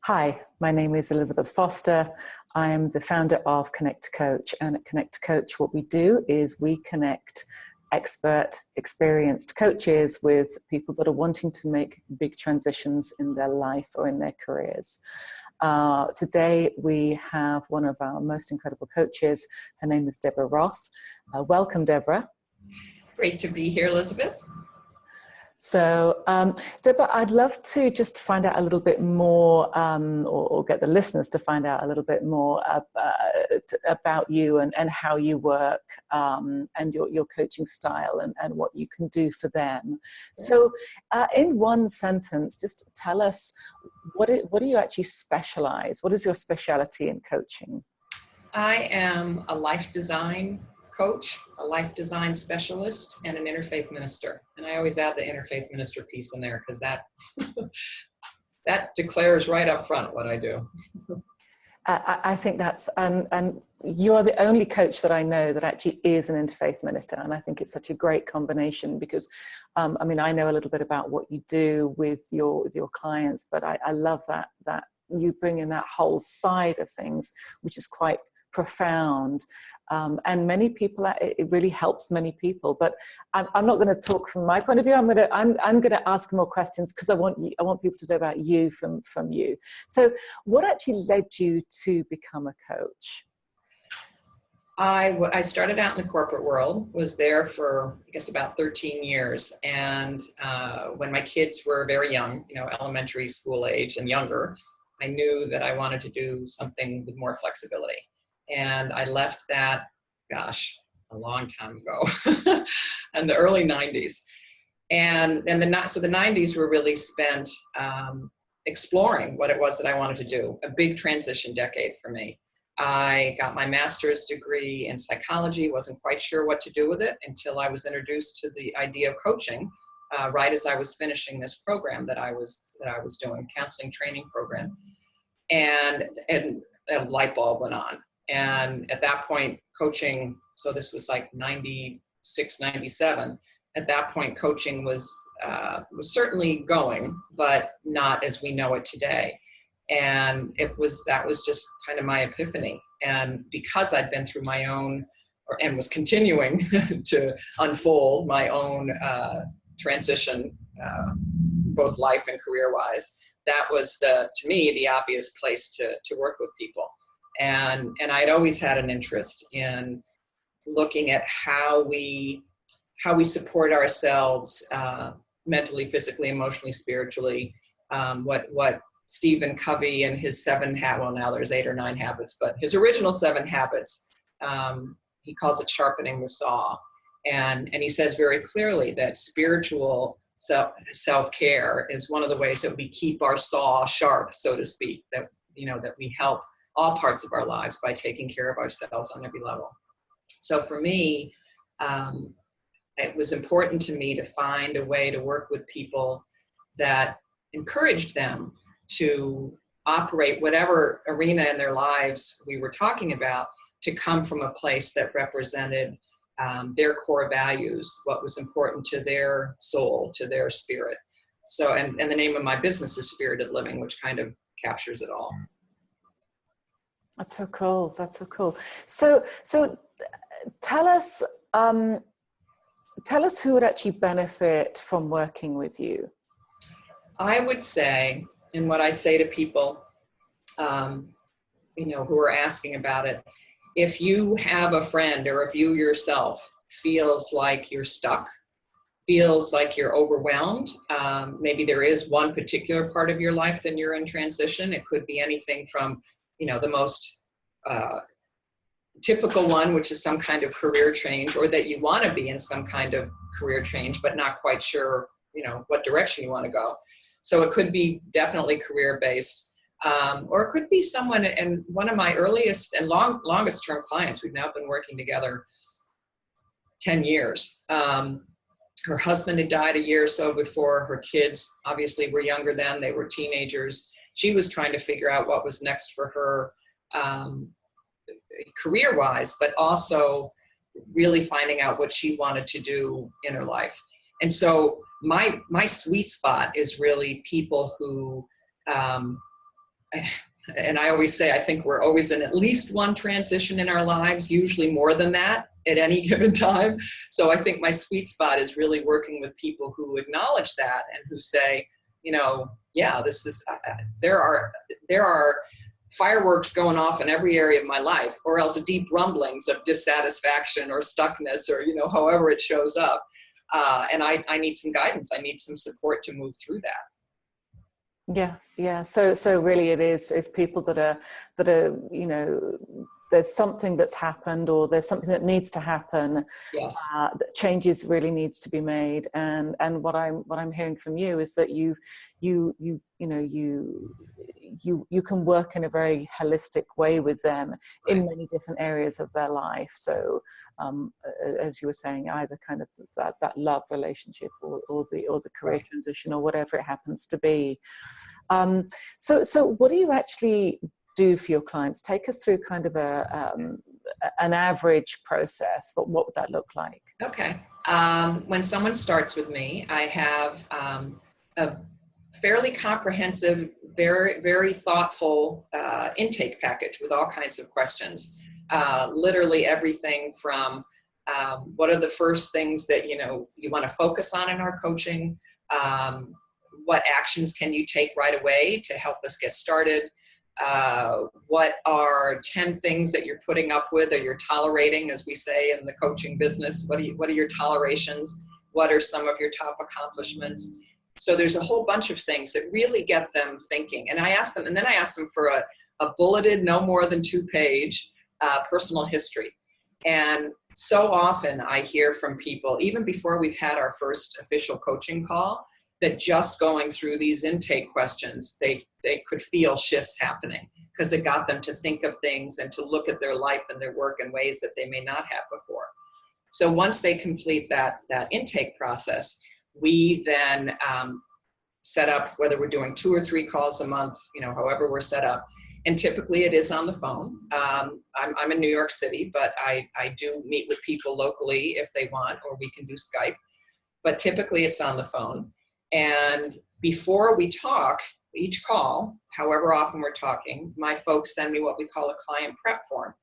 Hi, my name is Elizabeth Foster. I am the founder of Connect Coach, and at Connect Coach what we do is we connect expert, experienced coaches with people that are wanting to make big transitions in their life or in their careers. Today we have one of our most incredible coaches. Her name is Deborah Roth. Welcome, Deborah. Great to be here, Elizabeth. So, Deborah, I'd love to just find out a little bit more, or get the listeners to find out a little bit more about you and how you work, and your coaching style and what you can do for them. So, in one sentence, just tell us, what do you actually specialize? What is your specialty in coaching? I am a life design coach, a life design specialist, and an interfaith minister. And I always add the interfaith minister piece in there because that declares right up front what I do. I think that's, and you're the only coach that I know that actually is an interfaith minister. And I think it's such a great combination because, I mean, I know a little bit about what you do with your clients, but I love that you bring in that whole side of things, which is quite profound. And many people, it really helps many people. But I'm not going to talk from my point of view. I'm going to ask more questions because I want people to know about you from you. So, what actually led you to become a coach? I started out in the corporate world, was there for, I guess, about 13 years. And when my kids were very young, elementary school age and younger, I knew that I wanted to do something with more flexibility. And I left that, gosh, a long time ago, in the early 90s. And so the 90s were really spent exploring what it was that I wanted to do, a big transition decade for me. I got my master's degree in psychology, wasn't quite sure what to do with it until I was introduced to the idea of coaching, right as I was finishing this program that I was doing, counseling training program. And a light bulb went on. And at that point, coaching, so this was like 96, 97, at that point, coaching was certainly going, but not as we know it today. And that was just kind of my epiphany. And because I'd been through my own, and was continuing to unfold my own transition, both life and career-wise, that was, to me, the obvious place to work with people. And I'd always had an interest in looking at how we support ourselves mentally, physically, emotionally, spiritually. What Stephen Covey and his 7 habits, well, now there's 8 or 9 habits, but his original 7 habits, he calls it sharpening the saw. And he says very clearly that spiritual self-care is one of the ways that we keep our saw sharp, so to speak, that we help all parts of our lives by taking care of ourselves on every level. So for me, it was important to me to find a way to work with people that encouraged them to operate whatever arena in their lives we were talking about, to come from a place that represented their core values, what was important to their soul, to their spirit. So, and the name of my business is Spirited Living, which kind of captures it all. That's so cool. That's so cool. So tell us who would actually benefit from working with you. I would say, and what I say to people, who are asking about it, if you have a friend or if you yourself feels like you're stuck, feels like you're overwhelmed, maybe there is one particular part of your life that you're in transition. It could be anything from the most typical one, which is some kind of career change, or that you want to be in some kind of career change, but not quite sure, what direction you want to go. So it could be definitely career-based, or it could be someone, and one of my earliest and longest term clients, we've now been working together 10 years. Her husband had died a year or so before. Her kids obviously were younger then, they were teenagers. She was trying to figure out what was next for her, career-wise, but also really finding out what she wanted to do in her life. And so my sweet spot is really people who and I always say, I think we're always in at least one transition in our lives, usually more than that at any given time. So I think my sweet spot is really working with people who acknowledge that and who say, you know, yeah, this is, there are fireworks going off in every area of my life, or else deep rumblings of dissatisfaction or stuckness, or, you know, however it shows up. And I need some guidance. I need some support to move through that. Yeah. So really it's people that are, you know, there's something that's happened, or there's something that needs to happen. Yes. Changes really needs to be made. And what I'm hearing from you is that you can work in a very holistic way with them in many different areas of their life. So as you were saying, either kind of that love relationship or the career transition, or whatever it happens to be. So what do you actually do for your clients? Take us through kind of an average process. What would that look like? Okay. When someone starts with me, I have a fairly comprehensive, very, very thoughtful intake package with all kinds of questions. Literally everything from what are the first things that you want to focus on in our coaching? What actions can you take right away to help us get started? What are 10 things that you're putting up with, or you're tolerating, as we say in the coaching business? What are your tolerations? What are some of your top accomplishments? So there's a whole bunch of things that really get them thinking. And I ask them, and then I ask them for a bulleted, no more than 2-page personal history. And so often I hear from people, even before we've had our first official coaching call, that just going through these intake questions, they could feel shifts happening, because it got them to think of things and to look at their life and their work in ways that they may not have before. So once they complete that intake process, we then set up, whether we're doing 2 or 3 calls a month, however we're set up. And typically it is on the phone. I'm in New York City, but I do meet with people locally if they want, or we can do Skype. But typically it's on the phone. And before we talk, each call, however often we're talking, my folks send me what we call a client prep form,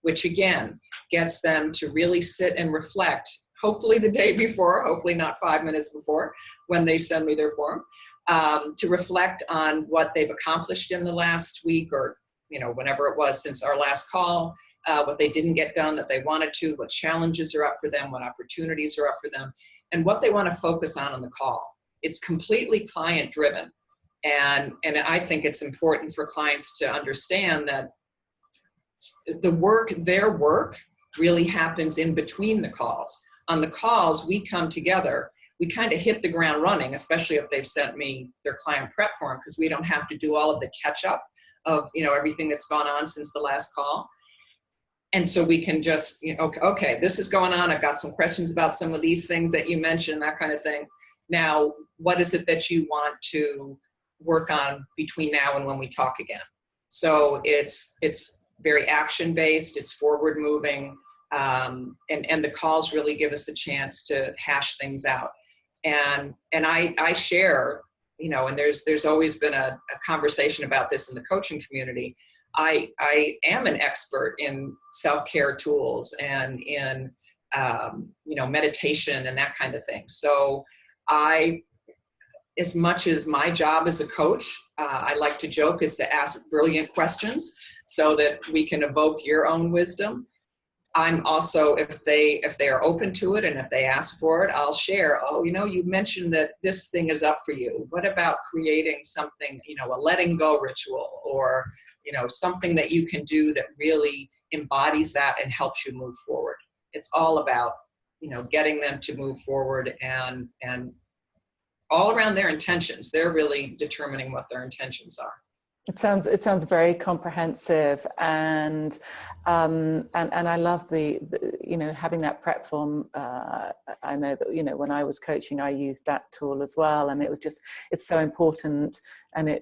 which again gets them to really sit and reflect, hopefully the day before, hopefully not 5 minutes before when they send me their form, to reflect on what they've accomplished in the last week, or whenever it was since our last call, what they didn't get done that they wanted to, what challenges are up for them, what opportunities are up for them, and what they want to focus on the call. It's completely client driven. And I think it's important for clients to understand that their work really happens in between the calls. On the calls, we come together, we kind of hit the ground running, especially if they've sent me their client prep form, because we don't have to do all of the catch up of everything that's gone on since the last call. And so we can just, okay, this is going on. I've got some questions about some of these things that you mentioned, that kind of thing. Now, what is it that you want to work on between now and when we talk again? So it's very action-based, it's forward-moving, and the calls really give us a chance to hash things out. And I share, and there's always been a conversation about this in the coaching community. I am an expert in self-care tools and in meditation and that kind of thing. So as much as my job as a coach, I like to joke, is to ask brilliant questions so that we can evoke your own wisdom. I'm also, if they are open to it and if they ask for it, I'll share, you mentioned that this thing is up for you. What about creating something, a letting go ritual, or, something that you can do that really embodies that and helps you move forward. It's all about, getting them to move forward and all around their intentions. They're really determining what their intentions are. It sounds very comprehensive, and I love the having that prep form. I know that when I was coaching, I used that tool as well, and it's so important, and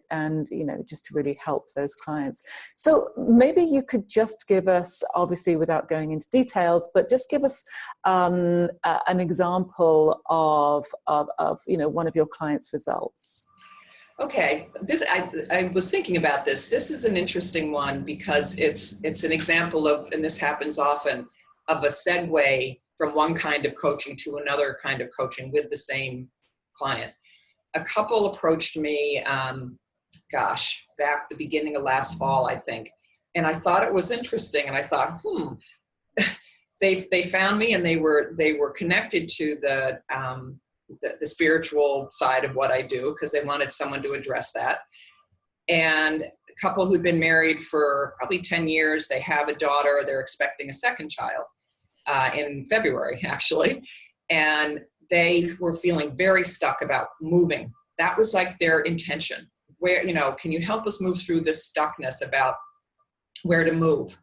just to really help those clients. So maybe you could just give us, obviously without going into details, but just give us an example of one of your clients' results. Okay, I was thinking about this. This is an interesting one because it's an example of, and this happens often, of a segue from one kind of coaching to another kind of coaching with the same client. A couple approached me, back the beginning of last fall, I think, and I thought it was interesting, and I thought, they found me, and they were connected to the spiritual side of what I do, because they wanted someone to address that. And a couple who'd been married for probably 10 years, they have a daughter, they're expecting a second child in February, actually. And they were feeling very stuck about moving. That was like their intention. Where, can you help us move through this stuckness about where to move?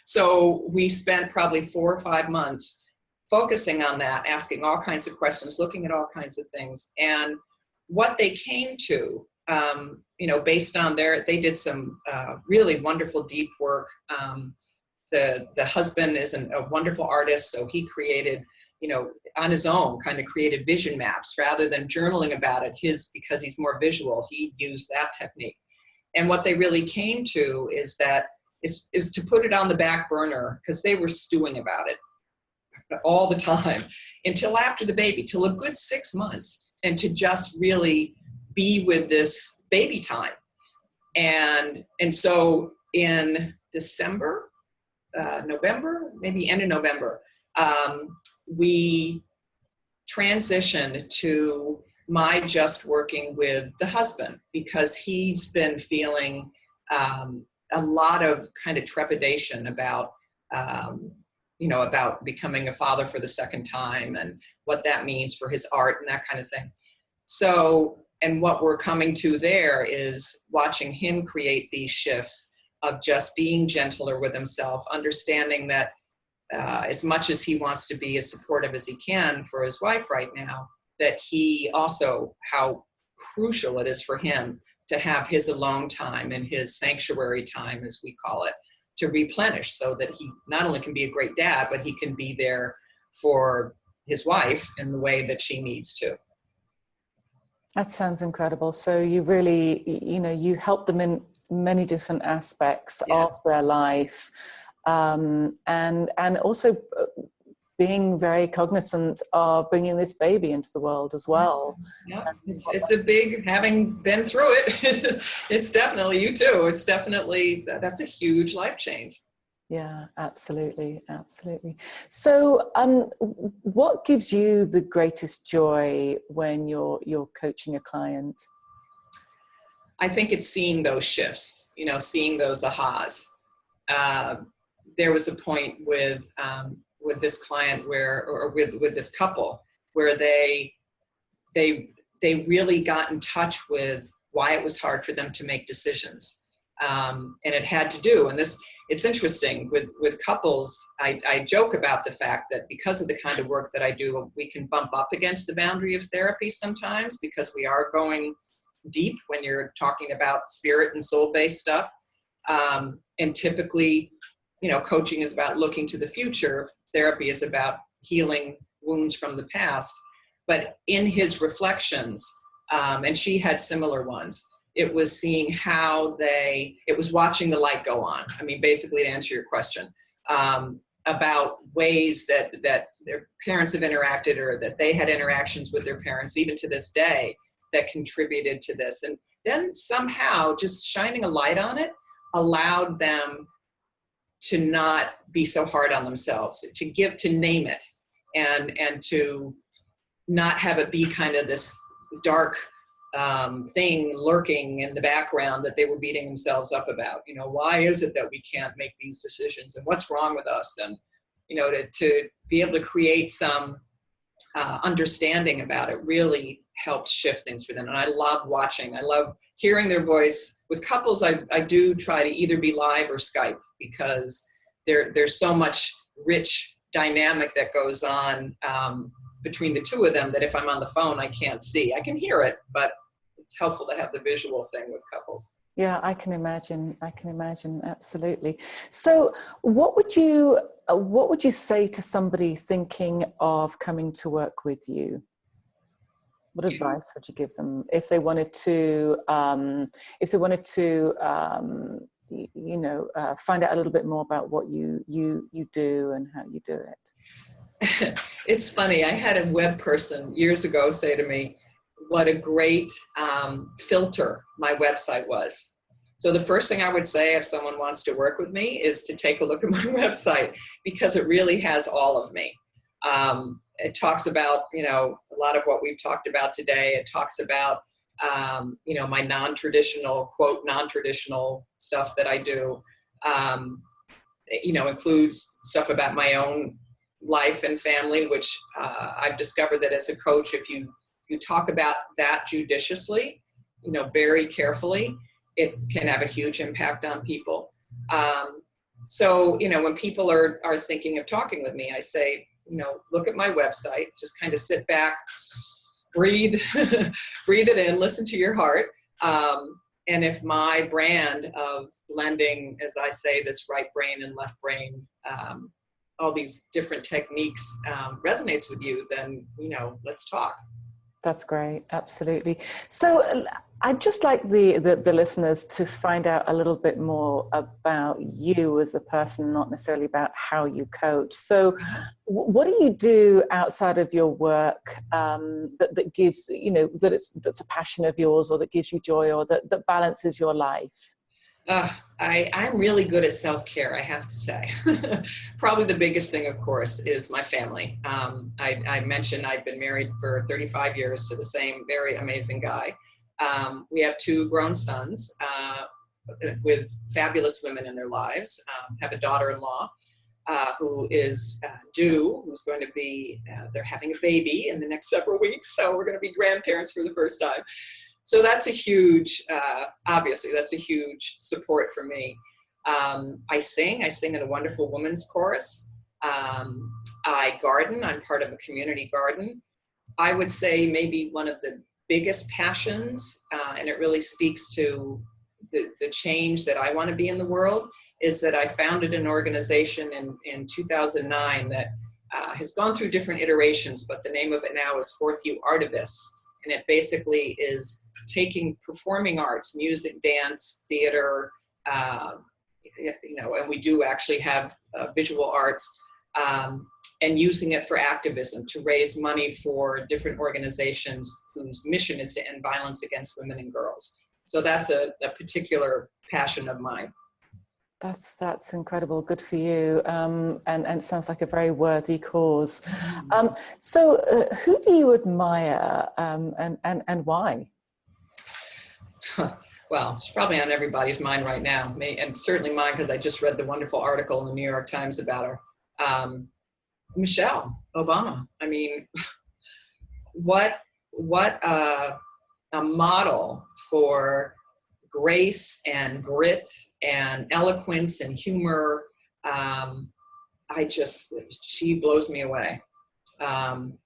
So we spent probably 4 or 5 months focusing on that, asking all kinds of questions, looking at all kinds of things. And what they came to, based on they did some really wonderful deep work. The husband is a wonderful artist, so he created, on his own, kind of created vision maps rather than journaling about it. Because he's more visual, he used that technique. And what they really came to is to put it on the back burner, because they were stewing about it all the time until after the baby, till a good 6 months, and to just really be with this baby time. And so in December, November, maybe end of November, we transitioned to my just working with the husband, because he's been feeling a lot of kind of trepidation about about becoming a father for the second time, and what that means for his art and that kind of thing. So, and what we're coming to there is watching him create these shifts of just being gentler with himself, understanding that as much as he wants to be as supportive as he can for his wife right now, that he also, how crucial it is for him to have his alone time and his sanctuary time, as we call it, to replenish, so that he not only can be a great dad, but he can be there for his wife in the way that she needs to. That sounds incredible. So you really, you help them in many different aspects of their life, and also being very cognizant of bringing this baby into the world as well. Yeah, it's a big, having been through it, it's definitely, you too, it's definitely, that's a huge life change. Yeah, absolutely, absolutely. So what gives you the greatest joy when you're coaching a client? I think it's seeing those shifts, seeing those ahas. There was a point with this client or with this couple, where they really got in touch with why it was hard for them to make decisions. And it had to do, and it's interesting with couples, I joke about the fact that because of the kind of work that I do, we can bump up against the boundary of therapy sometimes, because we are going deep when you're talking about spirit and soul-based stuff. And typically, coaching is about looking to the future. Therapy is about healing wounds from the past. But in his reflections, and she had similar ones, it was seeing how it was watching the light go on. I mean, basically, to answer your question, about ways that their parents have interacted, or that they had interactions with their parents, even to this day, that contributed to this. And then somehow just shining a light on it allowed them to not be so hard on themselves, to name it, and to not have it be kind of this dark thing lurking in the background that they were beating themselves up about. Why is it that we can't make these decisions, and what's wrong with us? And, to be able to create some understanding about it really helped shift things for them. And I love hearing their voice. With couples, I do try to either be live or Skype, because there's so much rich dynamic that goes on between the two of them, that if I'm on the phone, I can't see. I can hear it, but it's helpful to have the visual thing with couples. Yeah, I can imagine. Absolutely. So what would you say to somebody thinking of coming to work with you? What advice would you give them if they wanted to, find out a little bit more about what you do and how you do it? It's funny. I had a web person years ago say to me, what a great filter my website was. So the first thing I would say if someone wants to work with me is to take a look at my website, because it really has all of me. It talks about, a lot of what we've talked about today. It talks about, my non-traditional, quote, non-traditional stuff that I do, includes stuff about my own life and family, which I've discovered that as a coach, if you talk about that judiciously, very carefully, it can have a huge impact on people. So, when people are thinking of talking with me, I say, look at my website, just kind of sit back, breathe, breathe it in, listen to your heart. And if my brand of blending, as I say, this right brain and left brain, all these different techniques resonates with you, then, let's talk. That's great. Absolutely. So I'd just like the listeners to find out a little bit more about you as a person, not necessarily about how you coach. So what do you do outside of your work that gives, that's a passion of yours, or that gives you joy, or that balances your life? I'm really good at self-care, I have to say. Probably the biggest thing, of course, is my family. I mentioned I've been married for 35 years to the same very amazing guy. We have 2 grown sons with fabulous women in their lives. Have a daughter-in-law who is due, who's going to be, they're having a baby in the next several weeks, so we're going to be grandparents for the first time. So that's a huge, obviously, that's a huge support for me. I sing in a wonderful women's chorus. I garden, I'm part of a community garden. I would say maybe one of the biggest passions, and it really speaks to the change that I want to be in the world, is that I founded an organization in 2009 that has gone through different iterations, but the name of it now is Fourth U Artivists. And it basically is taking performing arts, music, dance, theater, and we do actually have visual arts, and using it for activism to raise money for different organizations whose mission is to end violence against women and girls. So that's a particular passion of mine. That's incredible. Good for you. And it sounds like a very worthy cause. So who do you admire and why? Well, it's probably on everybody's mind right now, and certainly mine, because I just read the wonderful article in the New York Times about her. Michelle Obama. I mean, what a model for grace and grit and eloquence and humor. She blows me away. And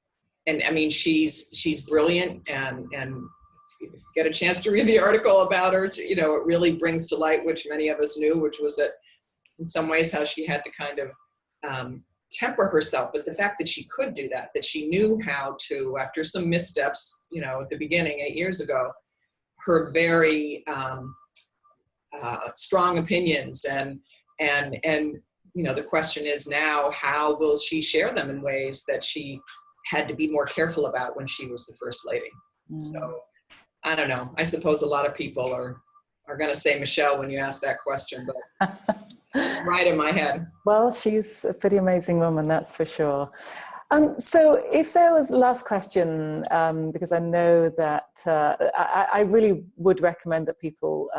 I mean, she's brilliant, and if you get a chance to read the article about her, it really brings to light, which many of us knew, which was that in some ways how she had to kind of temper herself. But the fact that she could do that she knew how to, after some missteps, at the beginning 8 years ago, her very strong opinions, and the question is now, how will she share them in ways that she had to be more careful about when she was the first lady? So I don't know. I suppose a lot of people are going to say Michelle when you ask that question, but she's right in my head. Well, she's a pretty amazing woman, that's for sure. So if there was last question, because I know that I really would recommend that people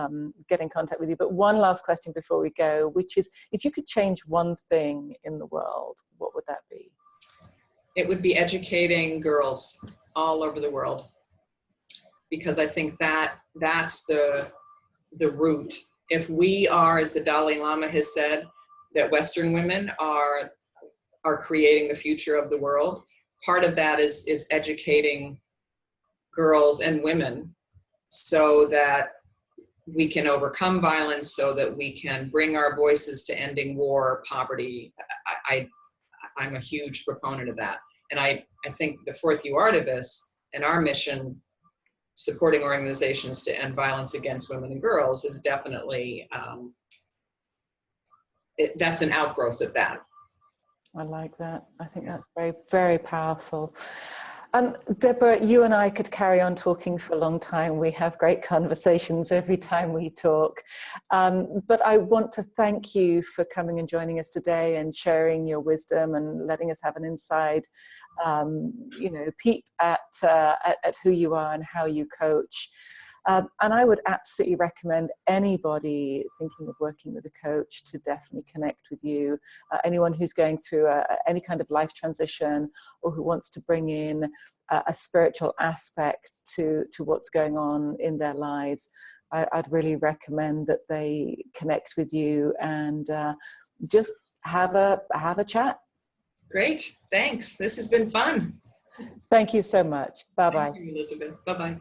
get in contact with you, but one last question before we go, which is, if you could change one thing in the world, what would that be? It would be educating girls all over the world, because I think that's the root. If we are, as the Dalai Lama has said, that Western women are creating the future of the world, part of that is educating girls and women so that we can overcome violence, so that we can bring our voices to ending war, poverty. I'm a huge proponent of that. And I think the Fourth U Artivists And our mission, supporting organizations to end violence against women and girls, is definitely, that's an outgrowth of that. I like that. I think that's very, very powerful. Deborah, you and I could carry on talking for a long time. We have great conversations every time we talk. But I want to thank you for coming and joining us today and sharing your wisdom and letting us have an inside, peep at who you are and how you coach. And I would absolutely recommend anybody thinking of working with a coach to definitely connect with you. Anyone who's going through any kind of life transition, or who wants to bring in a spiritual aspect to what's going on in their lives, I'd really recommend that they connect with you and just have a chat. Great, thanks. This has been fun. Thank you so much. Bye-bye. Thank you, Elizabeth. Bye-bye.